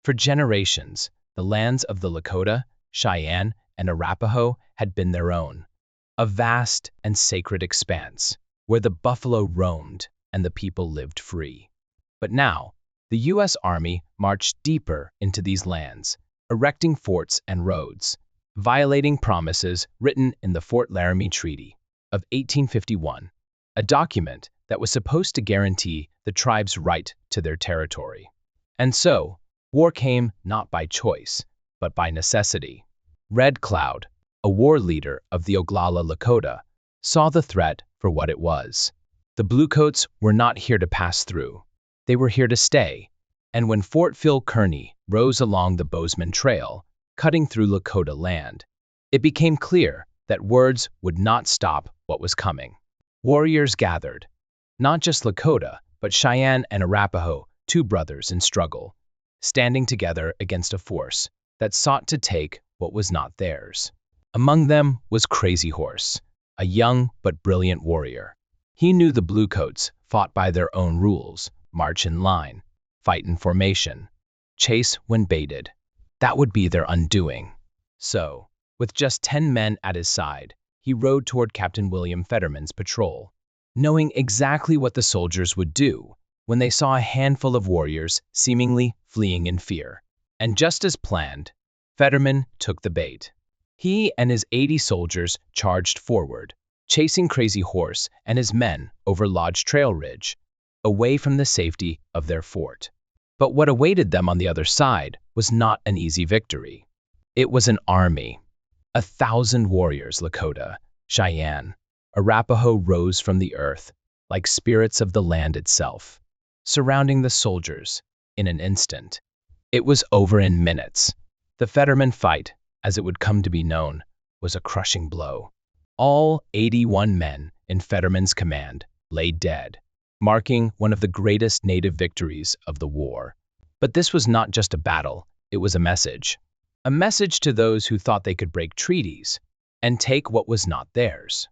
For generations, the lands of the Lakota, Cheyenne, and Arapaho had been their own, a vast and sacred expanse where the buffalo roamed and the people lived free. But now, the U.S. Army marched deeper into these lands, erecting forts and roads, violating promises written in the Fort Laramie Treaty of 1851, a document that was supposed to guarantee the tribe's right to their territory. And so, war came not by choice, but by necessity. Red Cloud, a war leader of the Oglala Lakota, saw the threat for what it was. The Bluecoats were not here to pass through. They were here to stay. And when Fort Phil Kearny rose along the Bozeman Trail, cutting through Lakota land, it became clear that words would not stop what was coming. Warriors gathered, not just Lakota, but Cheyenne and Arapaho, two brothers in struggle, standing together against a force that sought to take what was not theirs. Among them was Crazy Horse, a young but brilliant warrior. He knew the Bluecoats fought by their own rules, march in line, fight in formation, chase when baited. That would be their undoing. So, with just 10 men at his side, he rode toward Captain William Fetterman's patrol, knowing exactly what the soldiers would do when they saw a handful of warriors seemingly fleeing in fear. And just as planned, Fetterman took the bait. He and his 80 soldiers charged forward, chasing Crazy Horse and his men over Lodge Trail Ridge, away from the safety of their fort. But what awaited them on the other side was not an easy victory. It was an army. 1,000 warriors, Lakota, Cheyenne, Arapaho rose from the earth like spirits of the land itself, surrounding the soldiers in an instant. It was over in minutes. The Fetterman fight, as it would come to be known, was a crushing blow. All 81 men in Fetterman's command lay dead, marking one of the greatest native victories of the war. But this was not just a battle, it was a message. A message to those who thought they could break treaties and take what was not theirs.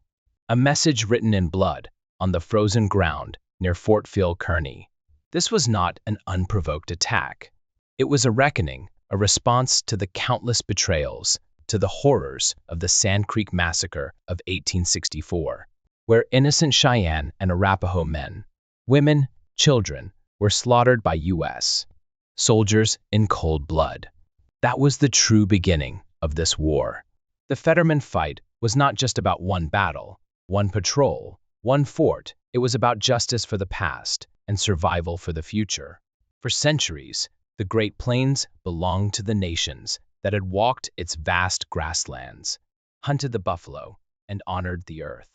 A message written in blood on the frozen ground near Fort Phil Kearny. This was not an unprovoked attack. It was a reckoning, a response to the countless betrayals, to the horrors of the Sand Creek Massacre of 1864, where innocent Cheyenne and Arapaho men, women, children were slaughtered by U.S. soldiers in cold blood. That was the true beginning of this war. The Fetterman fight was not just about one battle, one patrol, one fort. It was about justice for the past and survival for the future. For centuries, the Great Plains belonged to the nations that had walked its vast grasslands, hunted the buffalo, and honored the earth.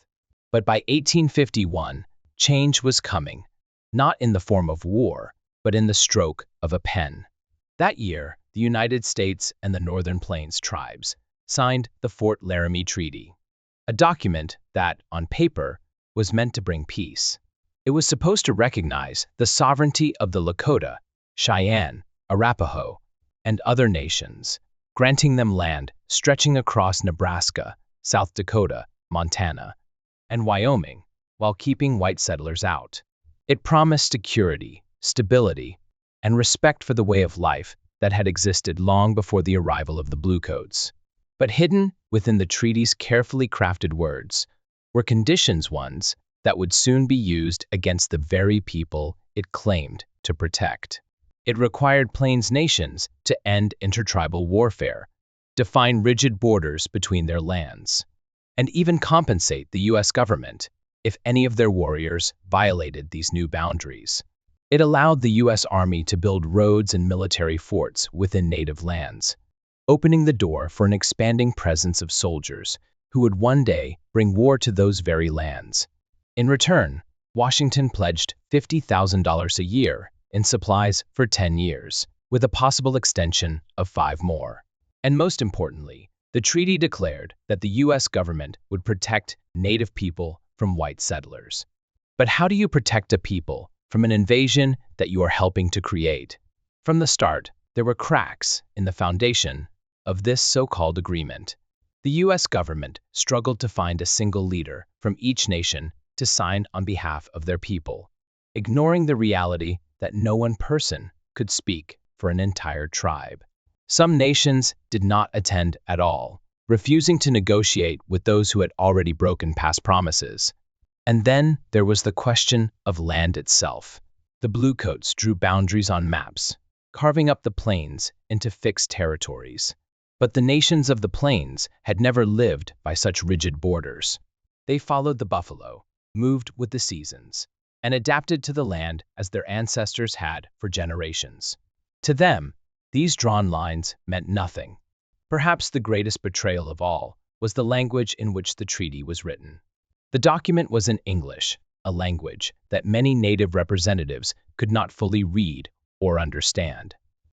But by 1851, change was coming, not in the form of war, but in the stroke of a pen. That year, the United States and the Northern Plains tribes signed the Fort Laramie Treaty, a document that, on paper, was meant to bring peace. It was supposed to recognize the sovereignty of the Lakota, Cheyenne, Arapaho, and other nations, granting them land stretching across Nebraska, South Dakota, Montana, and Wyoming, while keeping white settlers out. It promised security, stability, and respect for the way of life that had existed long before the arrival of the Bluecoats. But hidden within the treaty's carefully crafted words were conditions, ones that would soon be used against the very people it claimed to protect. It required Plains nations to end intertribal warfare, define rigid borders between their lands, and even compensate the U.S. government if any of their warriors violated these new boundaries. It allowed the U.S. Army to build roads and military forts within native lands, opening the door for an expanding presence of soldiers who would one day bring war to those very lands. In return, Washington pledged $50,000 a year in supplies for 10 years, with a possible extension of 5 more. And most importantly, the treaty declared that the U.S. government would protect Native people from white settlers. But how do you protect a people from an invasion that you are helping to create? From the start, there were cracks in the foundation of this so-called agreement. The U.S. government struggled to find a single leader from each nation to sign on behalf of their people, ignoring the reality that no one person could speak for an entire tribe. Some nations did not attend at all, refusing to negotiate with those who had already broken past promises. And then there was the question of land itself. The Bluecoats drew boundaries on maps, carving up the plains into fixed territories. But the nations of the plains had never lived by such rigid borders. They followed the buffalo, moved with the seasons, and adapted to the land as their ancestors had for generations. To them, these drawn lines meant nothing. Perhaps the greatest betrayal of all was the language in which the treaty was written. The document was in English, a language that many native representatives could not fully read or understand.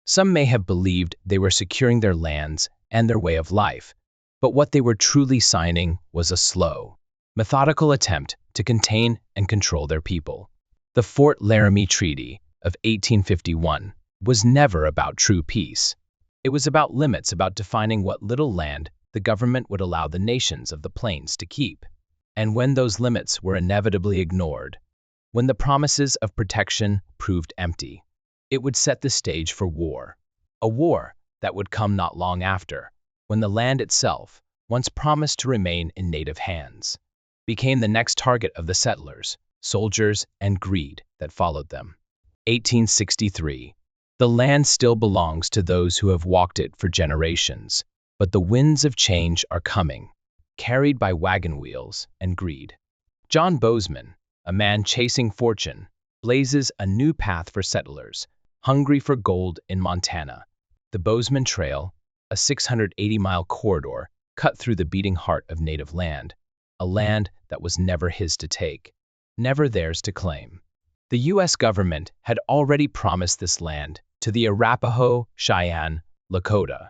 Some may have believed they were securing their lands and their way of life, but what they were truly signing was a slow, methodical attempt to contain and control their people. The Fort Laramie Treaty of 1851 was never about true peace. It was about limits, about defining what little land the government would allow the nations of the plains to keep. And when those limits were inevitably ignored, when the promises of protection proved empty, it would set the stage for war. A war that would come not long after, when the land itself, once promised to remain in native hands, became the next target of the settlers, soldiers, and greed that followed them. 1863. The land still belongs to those who have walked it for generations, but the winds of change are coming, carried by wagon wheels and greed. John Bozeman, a man chasing fortune, blazes a new path for settlers, hungry for gold in Montana. The Bozeman Trail, a 680-mile corridor cut through the beating heart of native land, a land that was never his to take, never theirs to claim. The U.S. government had already promised this land to the Arapaho, Cheyenne, Lakota,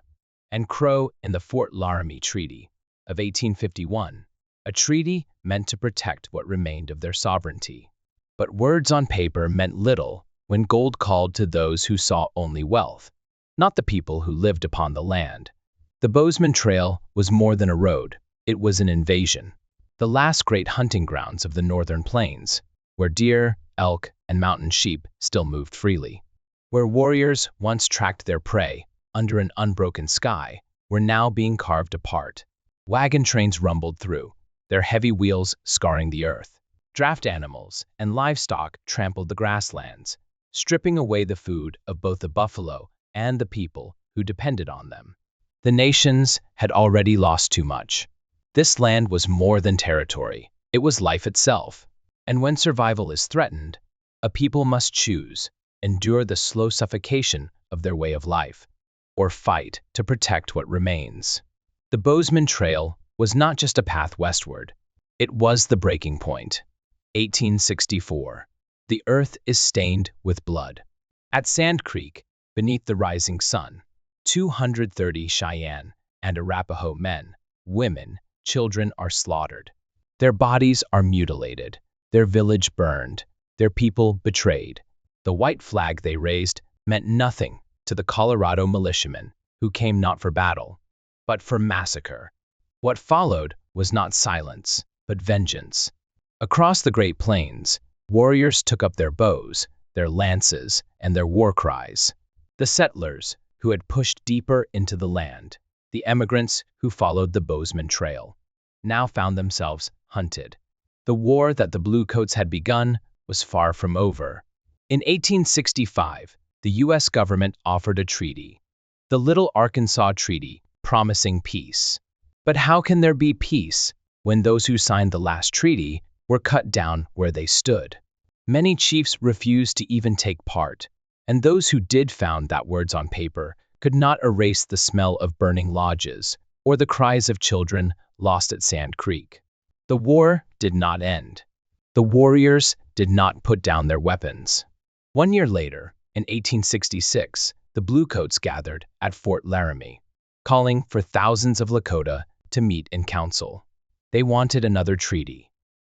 and Crow in the Fort Laramie Treaty of 1851, a treaty meant to protect what remained of their sovereignty. But words on paper meant little when gold called to those who saw only wealth, not the people who lived upon the land. The Bozeman Trail was more than a road, it was an invasion. The last great hunting grounds of the northern plains, where deer, elk, and mountain sheep still moved freely. Where warriors once tracked their prey under an unbroken sky, were now being carved apart. Wagon trains rumbled through, their heavy wheels scarring the earth. Draft animals and livestock trampled the grasslands, stripping away the food of both the buffalo and the people who depended on them. The nations had already lost too much. This land was more than territory, it was life itself. And when survival is threatened, a people must choose, endure the slow suffocation of their way of life, or fight to protect what remains. The Bozeman Trail was not just a path westward, it was the breaking point. 1864. The earth is stained with blood. At Sand Creek, beneath the rising sun, 230 Cheyenne and Arapaho men, women, children are slaughtered. Their bodies are mutilated, their village burned, their people betrayed. The white flag they raised meant nothing to the Colorado militiamen who came not for battle, but for massacre. What followed was not silence, but vengeance. Across the Great Plains, warriors took up their bows, their lances, and their war cries. The settlers, who had pushed deeper into the land, the emigrants who followed the Bozeman Trail, now found themselves hunted. The war that the Bluecoats had begun was far from over. In 1865, the U.S. government offered a treaty, the Little Arkansas Treaty, promising peace. But how can there be peace when those who signed the last treaty were cut down where they stood? Many chiefs refused to even take part, and those who did found that words on paper could not erase the smell of burning lodges or the cries of children lost at Sand Creek. The war did not end. The warriors did not put down their weapons. 1 year later, in 1866, the Bluecoats gathered at Fort Laramie, calling for thousands of Lakota to meet in council. They wanted another treaty,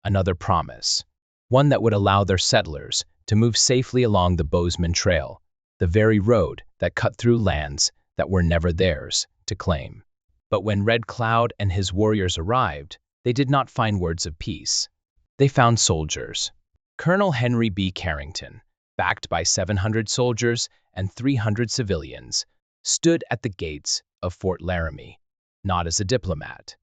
another promise, one that would allow their settlers to move safely along the Bozeman Trail, the very road that cut through lands that were never theirs to claim. But when Red Cloud and his warriors arrived, they did not find words of peace. They found soldiers. Colonel Henry B. Carrington, backed by 700 soldiers and 300 civilians, stood at the gates of Fort Laramie, not as a diplomat,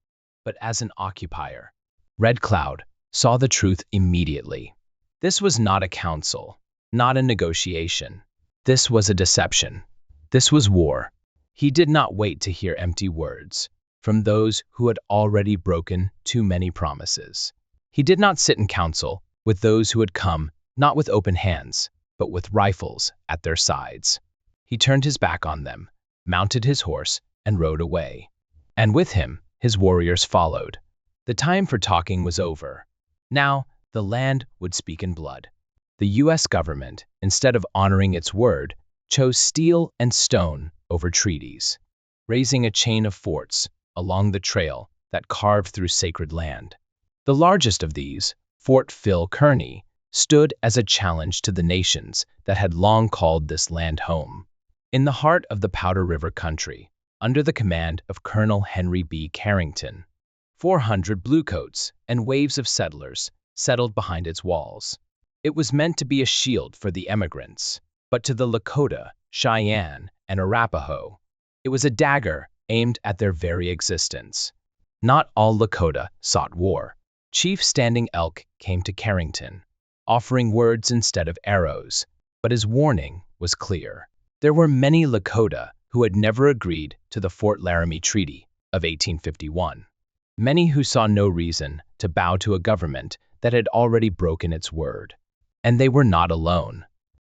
but as an occupier. Red Cloud saw the truth immediately. This was not a council, not a negotiation. This was a deception. This was war. He did not wait to hear empty words from those who had already broken too many promises. He did not sit in council with those who had come not with open hands, but with rifles at their sides. He turned his back on them, mounted his horse, and rode away. And with him, his warriors followed. The time for talking was over. Now, the land would speak in blood. The U.S. government, instead of honoring its word, chose steel and stone over treaties, raising a chain of forts along the trail that carved through sacred land. The largest of these, Fort Phil Kearny, stood as a challenge to the nations that had long called this land home. In the heart of the Powder River country, under the command of Colonel Henry B. Carrington, 400 bluecoats and waves of settlers settled behind its walls. It was meant to be a shield for the emigrants, but to the Lakota, Cheyenne, and Arapaho, it was a dagger aimed at their very existence. Not all Lakota sought war. Chief Standing Elk came to Carrington, offering words instead of arrows, but his warning was clear. There were many Lakota who had never agreed to the Fort Laramie Treaty of 1851, many who saw no reason to bow to a government that had already broken its word. And they were not alone.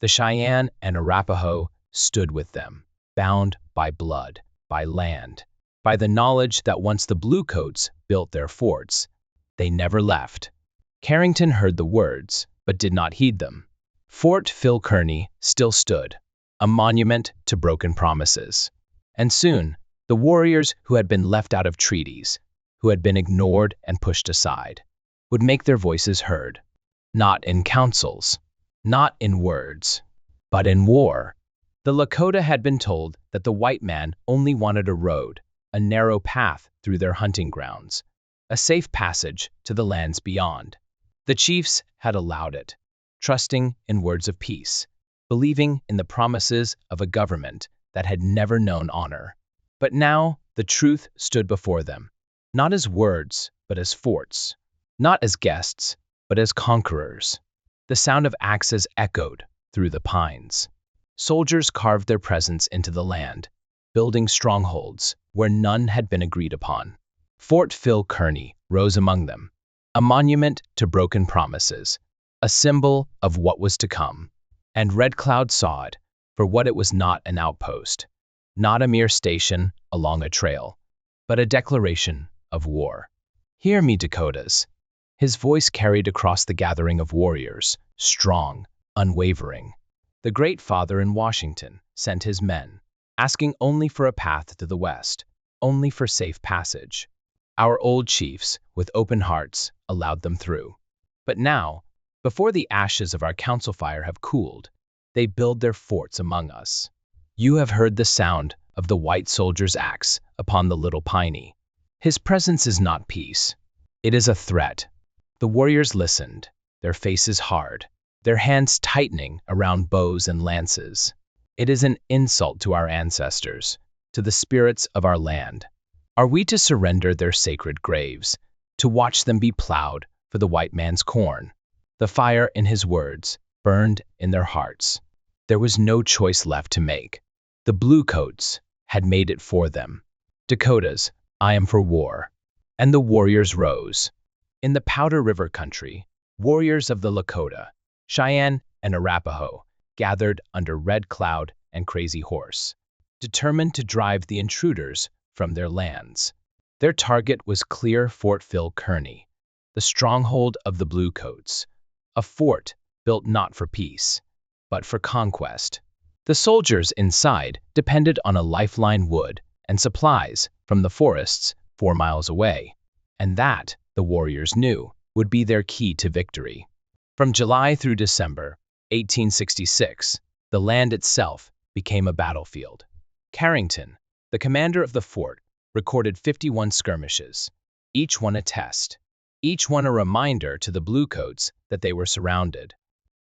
The Cheyenne and Arapaho stood with them, bound by blood, by land, by the knowledge that once the Bluecoats built their forts, they never left. Carrington heard the words, but did not heed them. Fort Phil Kearny still stood, a monument to broken promises. And soon, the warriors who had been left out of treaties, who had been ignored and pushed aside, would make their voices heard, not in councils, not in words, but in war. The Lakota had been told that the white man only wanted a road, a narrow path through their hunting grounds, a safe passage to the lands beyond. The chiefs had allowed it, trusting in words of peace, believing in the promises of a government that had never known honor. But now the truth stood before them, not as words, but as forts, not as guests, but as conquerors. The sound of axes echoed through the pines. Soldiers carved their presence into the land, building strongholds where none had been agreed upon. Fort Phil Kearny rose among them, a monument to broken promises, a symbol of what was to come. And Red Cloud saw it for what it was: not an outpost, not a mere station along a trail, but a declaration of war. "Hear me, Dakotas." His voice carried across the gathering of warriors, strong, unwavering. The Great Father in Washington sent his men, asking only for a path to the west, only for safe passage. Our old chiefs, with open hearts, allowed them through. But now, before the ashes of our council fire have cooled, they build their forts among us. You have heard the sound of the white soldier's axe upon the Little Piney. His presence is not peace. It is a threat. The warriors listened, their faces hard, their hands tightening around bows and lances. It is an insult to our ancestors, to the spirits of our land. Are we to surrender their sacred graves, to watch them be plowed for the white man's corn? The fire in his words burned in their hearts. There was no choice left to make. The Bluecoats had made it for them. Dakotas, I am for war. And the warriors rose. In the Powder River country, warriors of the Lakota, Cheyenne, and Arapaho gathered under Red Cloud and Crazy Horse, determined to drive the intruders from their lands. Their target was clear: Fort Phil Kearny, the stronghold of the Bluecoats, a fort built not for peace, but for conquest. The soldiers inside depended on a lifeline: wood and supplies from the forests 4 miles away, and that, the warriors knew, would be their key to victory. From July through December 1866, the land itself became a battlefield. Carrington, the commander of the fort, recorded 51 skirmishes, each one a test, each one a reminder to the Bluecoats that they were surrounded.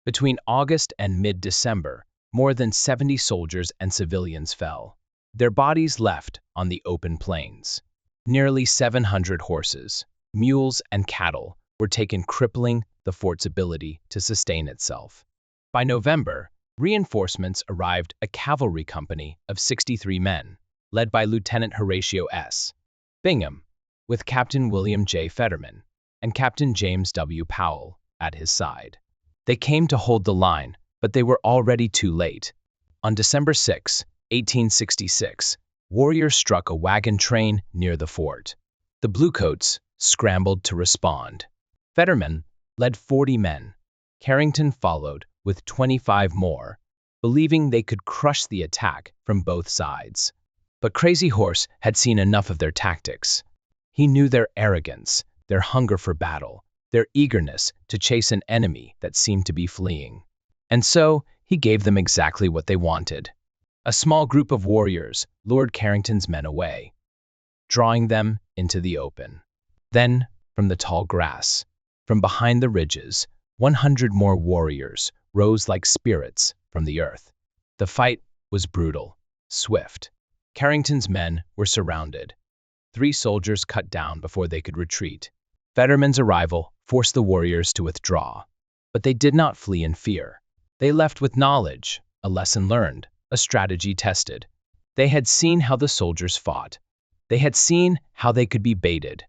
Between August and mid-December, more than 70 soldiers and civilians fell, their bodies left on the open plains. Nearly 700 horses, mules, and cattle were taken, crippling the fort's ability to sustain itself. By November, reinforcements arrived, a cavalry company of 63 men, led by Lieutenant Horatio S. Bingham, with Captain William J. Fetterman and Captain James W. Powell at his side. They came to hold the line, but they were already too late. On December 6, 1866, warriors struck a wagon train near the fort. The Bluecoats scrambled to respond. Fetterman led 40 men. Carrington followed with 25 more, believing they could crush the attack from both sides. But Crazy Horse had seen enough of their tactics. He knew their arrogance, their hunger for battle, their eagerness to chase an enemy that seemed to be fleeing. And so he gave them exactly what they wanted. A small group of warriors lured Carrington's men away, drawing them into the open. Then, from the tall grass, from behind the ridges, 100 more warriors rose like spirits from the earth. The fight was brutal, swift. Carrington's men were surrounded. 3 soldiers cut down before they could retreat. Fetterman's arrival forced the warriors to withdraw. But they did not flee in fear. They left with knowledge, a lesson learned, a strategy tested. They had seen how the soldiers fought. They had seen how they could be baited.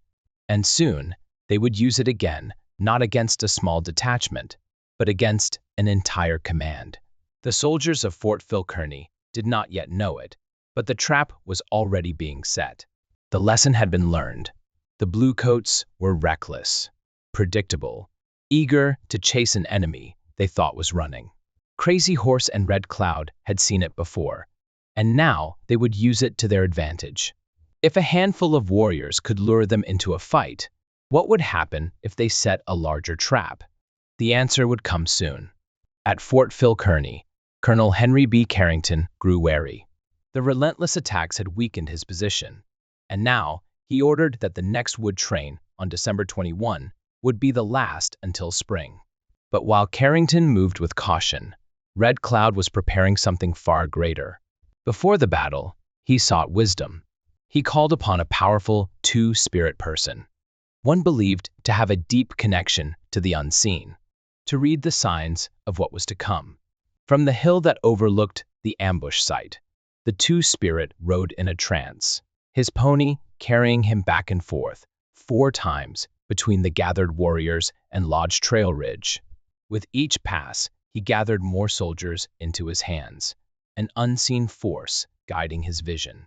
And soon, they would use it again, not against a small detachment, but against an entire command. The soldiers of Fort Phil Kearny did not yet know it, but the trap was already being set. The lesson had been learned. The Bluecoats were reckless, predictable, eager to chase an enemy they thought was running. Crazy Horse and Red Cloud had seen it before, and now they would use it to their advantage. If a handful of warriors could lure them into a fight, what would happen if they set a larger trap? The answer would come soon. At Fort Phil Kearny, Colonel Henry B. Carrington grew wary. The relentless attacks had weakened his position, and now he ordered that the next wood train on December 21 would be the last until spring. But while Carrington moved with caution, Red Cloud was preparing something far greater. Before the battle, he sought wisdom. He called upon a powerful two-spirit person, one believed to have a deep connection to the unseen, to read the signs of what was to come. From the hill that overlooked the ambush site, the two-spirit rode in a trance, his pony carrying him back and forth 4 times between the gathered warriors and Lodge Trail Ridge. With each pass, he gathered more soldiers into his hands, an unseen force guiding his vision.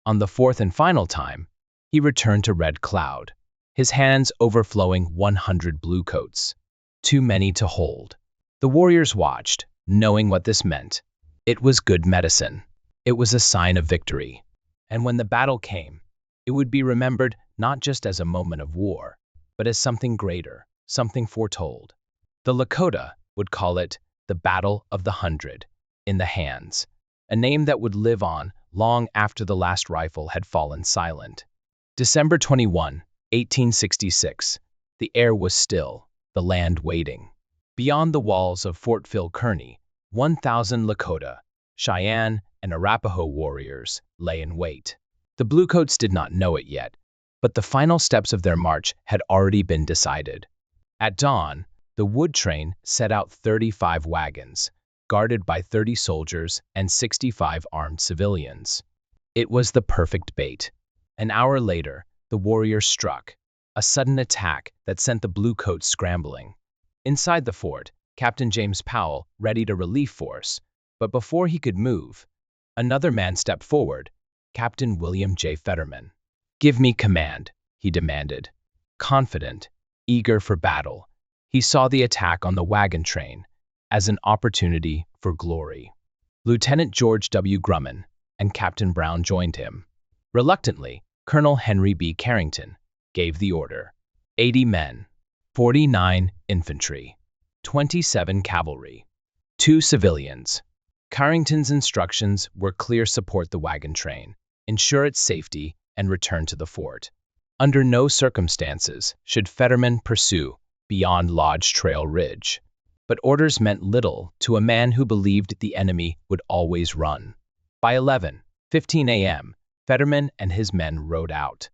On the 4th and final time, he returned to Red Cloud, his hands overflowing 100 Bluecoats, too many to hold. The warriors watched, knowing what this meant. It was good medicine. It was a sign of victory. And when the battle came, it would be remembered not just as a moment of war, but as something greater, something foretold. The Lakota would call it the Battle of the 100 in the Hands, a name that would live on long after the last rifle had fallen silent. December 21, 1866. The air was still, the land waiting. Beyond the walls of Fort Phil Kearny, 1,000 Lakota, Cheyenne, and Arapaho warriors lay in wait. The Bluecoats did not know it yet, but the final steps of their march had already been decided. At dawn, the wood train set out 35 wagons, guarded by 30 soldiers and 65 armed civilians. It was the perfect bait. An hour later, the warriors struck, a sudden attack that sent the Bluecoats scrambling. Inside the fort, Captain James Powell readied a relief force, but before he could move, another man stepped forward, Captain William J. Fetterman. "Give me command," he demanded. Confident, eager for battle, he saw the attack on the wagon train as an opportunity for glory. Lieutenant George W. Grumman and Captain Brown joined him. Reluctantly, Colonel Henry B. Carrington gave the order. 80 men, 49 infantry, 27 cavalry, 2 civilians. Carrington's instructions were clear: support the wagon train, ensure its safety, and return to the fort. Under no circumstances should Fetterman pursue beyond Lodge Trail Ridge. But orders meant little to a man who believed the enemy would always run. By 11:15 a.m., Fetterman and his men rode out.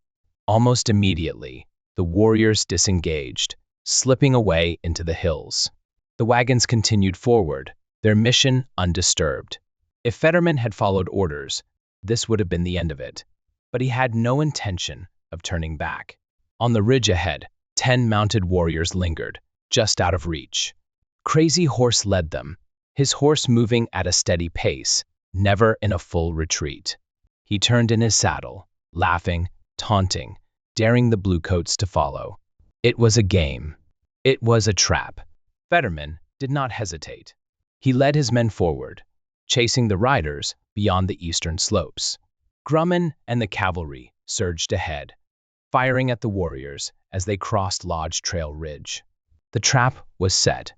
Almost immediately, the warriors disengaged, slipping away into the hills. The wagons continued forward, their mission undisturbed. If Fetterman had followed orders, this would have been the end of it. But he had no intention of turning back. On the ridge ahead, 10 mounted warriors lingered, just out of reach. Crazy Horse led them, his horse moving at a steady pace, never in a full retreat. He turned in his saddle, laughing, taunting, daring the bluecoats to follow. It was a game. It was a trap. Fetterman did not hesitate. He led his men forward, chasing the riders beyond the eastern slopes. Grumman and the cavalry surged ahead, firing at the warriors as they crossed Lodge Trail Ridge. The trap was set.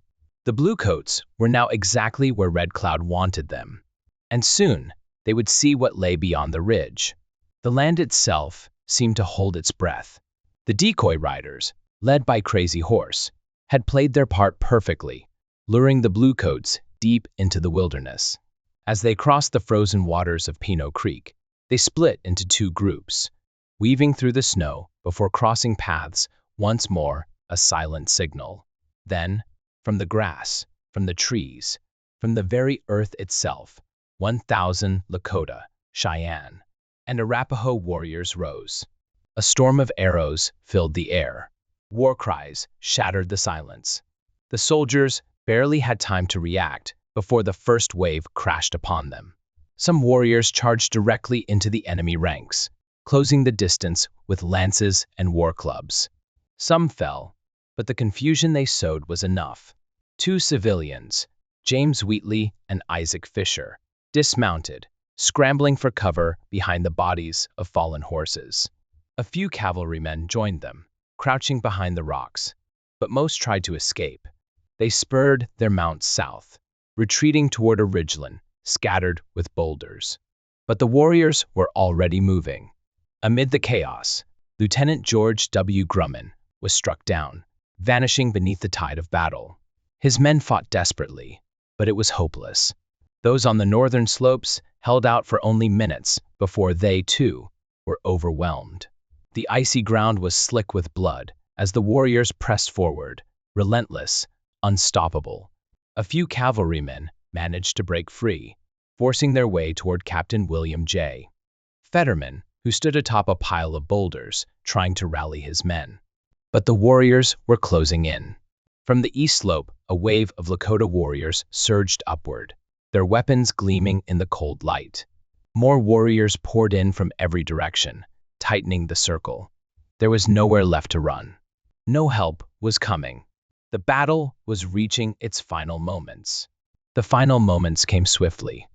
The bluecoats were now exactly where Red Cloud wanted them, and soon they would see what lay beyond the ridge. The land itself seemed to hold its breath. The decoy riders, led by Crazy Horse, had played their part perfectly, luring the bluecoats deep into the wilderness. As they crossed the frozen waters of Pinot Creek, they split into 2 groups, weaving through the snow before crossing paths once more, a silent signal. Then, from the grass, from the trees, from the very earth itself, 1,000 Lakota, Cheyenne, and Arapaho warriors rose. A storm of arrows filled the air. War cries shattered the silence. The soldiers barely had time to react before the first wave crashed upon them. Some warriors charged directly into the enemy ranks, closing the distance with lances and war clubs. Some fell, but the confusion they sowed was enough. 2 civilians, James Wheatley and Isaac Fisher, dismounted, scrambling for cover behind the bodies of fallen horses. A few cavalrymen joined them, crouching behind the rocks, but most tried to escape. They spurred their mounts south, retreating toward a ridgeline scattered with boulders. But the warriors were already moving. Amid the chaos, Lieutenant George W. Grumman was struck down, vanishing beneath the tide of battle. His men fought desperately, but it was hopeless. Those on the northern slopes held out for only minutes before they, too, were overwhelmed. The icy ground was slick with blood as the warriors pressed forward, relentless, unstoppable. A few cavalrymen managed to break free, forcing their way toward Captain William J. Fetterman, who stood atop a pile of boulders, trying to rally his men. But the warriors were closing in. From the east slope, a wave of Lakota warriors surged upward, their weapons gleaming in the cold light. More warriors poured in from every direction, tightening the circle. There was nowhere left to run. No help was coming. The battle was reaching its final moments. The final moments came swiftly.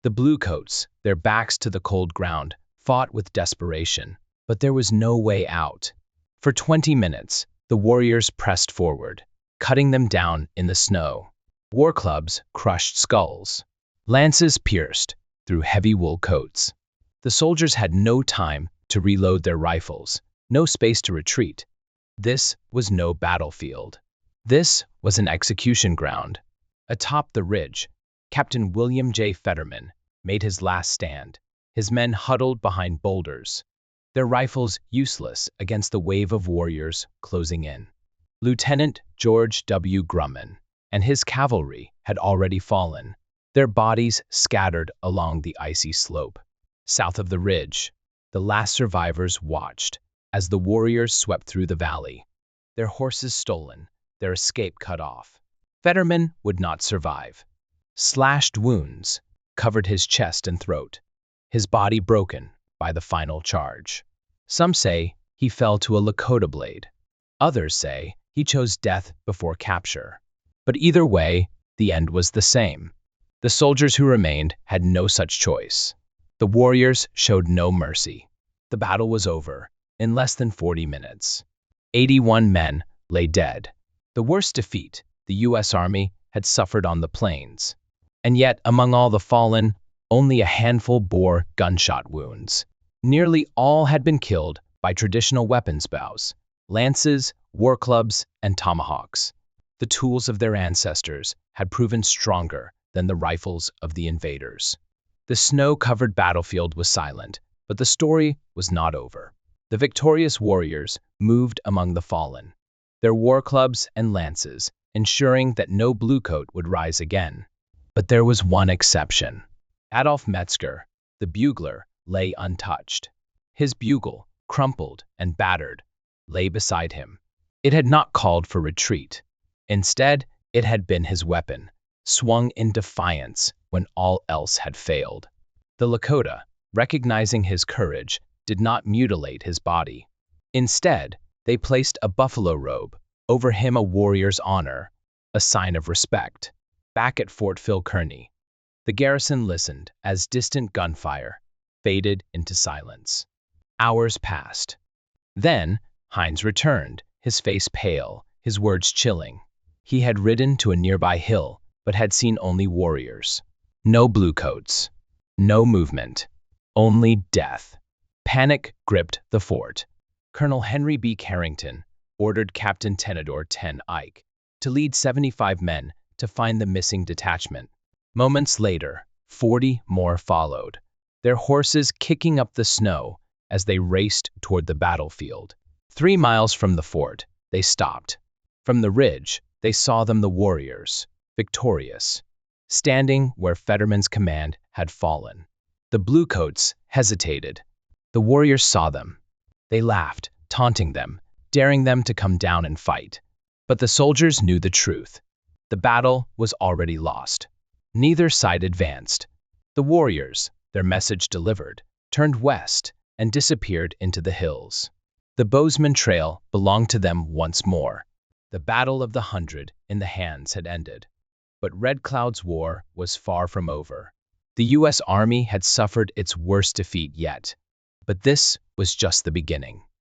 The bluecoats, their backs to the cold ground, fought with desperation, but there was no way out. For 20 minutes, the warriors pressed forward, cutting them down in the snow. War clubs crushed skulls. Lances pierced through heavy wool coats. The soldiers had no time to reload their rifles, no space to retreat. This was no battlefield. This was an execution ground. Atop the ridge, Captain William J. Fetterman made his last stand, his men huddled behind boulders, their rifles useless against the wave of warriors closing in. Lieutenant George W. Grumman and his cavalry had already fallen, their bodies scattered along the icy slope. South of the ridge, the last survivors watched as the warriors swept through the valley, their horses stolen, their escape cut off. Fetterman would not survive. Slashed wounds covered his chest and throat, his body broken by the final charge. Some say he fell to a Lakota blade. Others say he chose death before capture. But either way, the end was the same. The soldiers who remained had no such choice. The warriors showed no mercy. The battle was over in less than 40 minutes. 81 men lay dead. The worst defeat the U.S. Army had suffered on the plains. And yet, among all the fallen, only a handful bore gunshot wounds. Nearly all had been killed by traditional weapons bows, lances, war clubs, and tomahawks. The tools of their ancestors had proven stronger than the rifles of the invaders. The snow-covered battlefield was silent, but the story was not over. The victorious warriors moved among the fallen, their war clubs and lances, ensuring that no bluecoat would rise again. But there was one exception. Adolf Metzger, the bugler, lay untouched. His bugle, crumpled and battered, lay beside him. It had not called for retreat. Instead, it had been his weapon, swung in defiance when all else had failed. The Lakota, recognizing his courage, did not mutilate his body. Instead, they placed a buffalo robe over him, a warrior's honor, a sign of respect. Back at Fort Phil Kearny, the garrison listened as distant gunfire faded into silence. Hours passed. Then, Hines returned, his face pale, his words chilling. He had ridden to a nearby hill, but had seen only warriors. No bluecoats. No movement. Only death. Panic gripped the fort. Colonel Henry B. Carrington ordered Captain Tenador 10 Ike to lead 75 men to find the missing detachment. Moments later, 40 more followed, their horses kicking up the snow as they raced toward the battlefield. 3 miles from the fort, they stopped. From the ridge, they saw them, the warriors, victorious, standing where Fetterman's command had fallen. The bluecoats hesitated. The warriors saw them. They laughed, taunting them, daring them to come down and fight. But the soldiers knew the truth. The battle was already lost. Neither side advanced. The warriors, their message delivered, turned west and disappeared into the hills. The Bozeman Trail belonged to them once more. The Battle of the 100 in the hands had ended. But Red Cloud's war was far from over. The U.S. Army had suffered its worst defeat yet. But this was just the beginning.